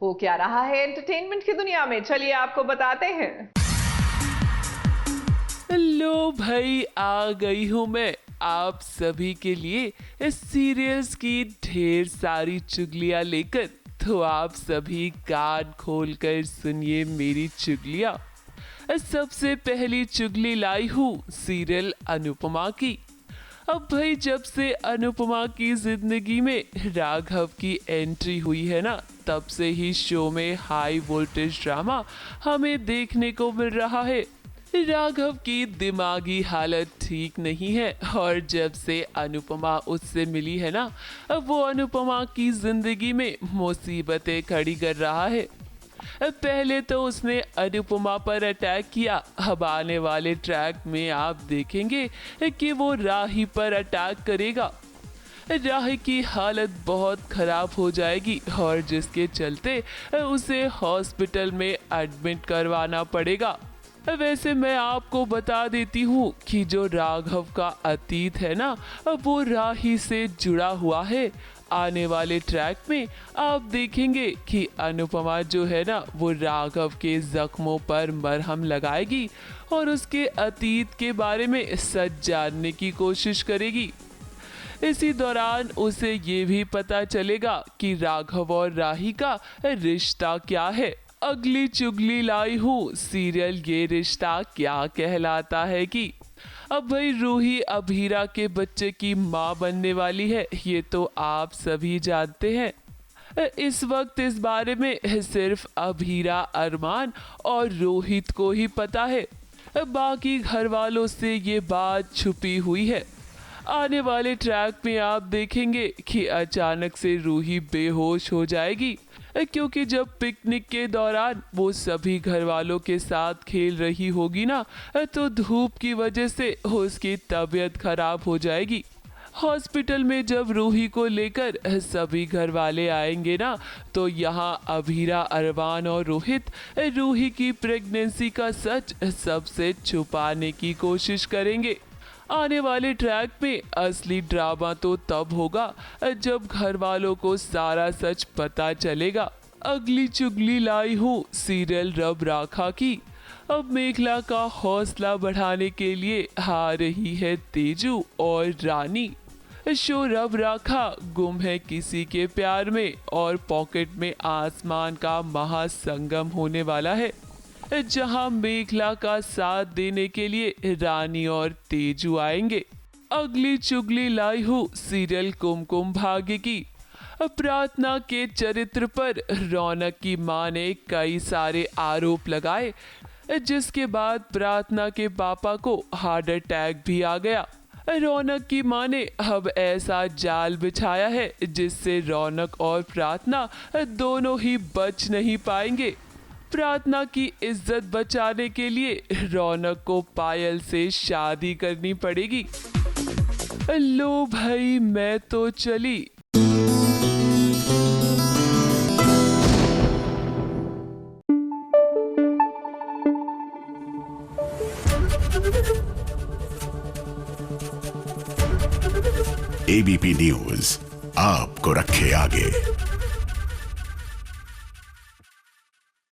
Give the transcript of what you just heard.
हो क्या रहा है एंटरटेनमेंट की दुनिया में, चलिए आपको बताते हैं। लो भाई, आ गई हूँ मैं आप सभी के लिए इस सीरियल्स की ढेर सारी चुगलियाँ लेकर। तो आप सभी कान खोलकर सुनिए मेरी चुगलियाँ। सबसे पहली चुगली लाई हूँ सीरियल अनुपमा की। अब भाई, जब से अनुपमा की जिंदगी में राघव की एंट्री हुई है ना, तब से ही शो में हाई वोल्टेज ड्रामा हमें देखने को मिल रहा है। राघव की दिमागी हालत ठीक नहीं है और जब से अनुपमा उससे मिली है ना, अब वो अनुपमा की जिंदगी में मुसीबतें खड़ी कर रहा है। पहले तो उसने अनुपमा पर अटैक किया, अब आने वाले ट्रैक में आप देखेंगे कि वो राही पर अटैक करेगा। राही की हालत बहुत खराब हो जाएगी और जिसके चलते उसे हॉस्पिटल में एडमिट करवाना पड़ेगा। वैसे मैं आपको बता देती हूँ कि जो राघव का अतीत है ना, वो राही से जुड़ा हुआ है। आने वाले ट्रैक में आप देखेंगे कि अनुपमा जो है ना, वो राघव के जख्मों पर मरहम लगाएगी और उसके अतीत के बारे में सच जानने की कोशिश करेगी। इसी दौरान उसे ये भी पता चलेगा कि राघव और राही का रिश्ता क्या है। अगली चुगली लाई हूँ सीरियल ये रिश्ता क्या कहलाता है की। अब भाई, रूही अभीरा के बच्चे की माँ बनने वाली है, ये तो आप सभी जानते हैं। इस वक्त इस बारे में सिर्फ अभीरा, अरमान और रोहित को ही पता है, बाकी घर वालों से ये बात छुपी हुई है। आने वाले ट्रैक में आप देखेंगे कि अचानक से रूही बेहोश हो जाएगी, क्योंकि जब पिकनिक के दौरान वो सभी घर वालों के साथ खेल रही होगी ना, तो धूप की वजह से उसकी तबीयत खराब हो जाएगी। हॉस्पिटल में जब रूही को लेकर सभी घर वाले आएंगे ना, तो यहाँ अभीरा, अरमान और रोहित रूही की प्रेगनेंसी का सच सबसे छुपाने की कोशिश करेंगे। आने वाले ट्रैक में असली ड्रामा तो तब होगा जब घर वालों को सारा सच पता चलेगा। अगली चुगली लाई हूँ सीरियल रब राखा की। अब मेघला का हौसला बढ़ाने के लिए आ रही है तेजू और रानी। शो रब राखा गुम है किसी के प्यार में और पॉकेट में आसमान का महासंगम होने वाला है, जहां मेघला का साथ देने के लिए रानी और तेजू आएंगे। अगली चुगली लाई हूँ सीरियल कुमकुम भाग्य की। प्रार्थना के चरित्र पर रौनक की मां ने कई सारे आरोप लगाए, जिसके बाद प्रार्थना के पापा को हार्ट अटैक भी आ गया। रौनक की मां ने अब ऐसा जाल बिछाया है जिससे रौनक और प्रार्थना दोनों ही बच नहीं पाएंगे। प्रार्थना की इज्जत बचाने के लिए रौनक को पायल से शादी करनी पड़ेगी। लो भाई, मैं तो चली। एबीपी न्यूज आपको रखे आगे।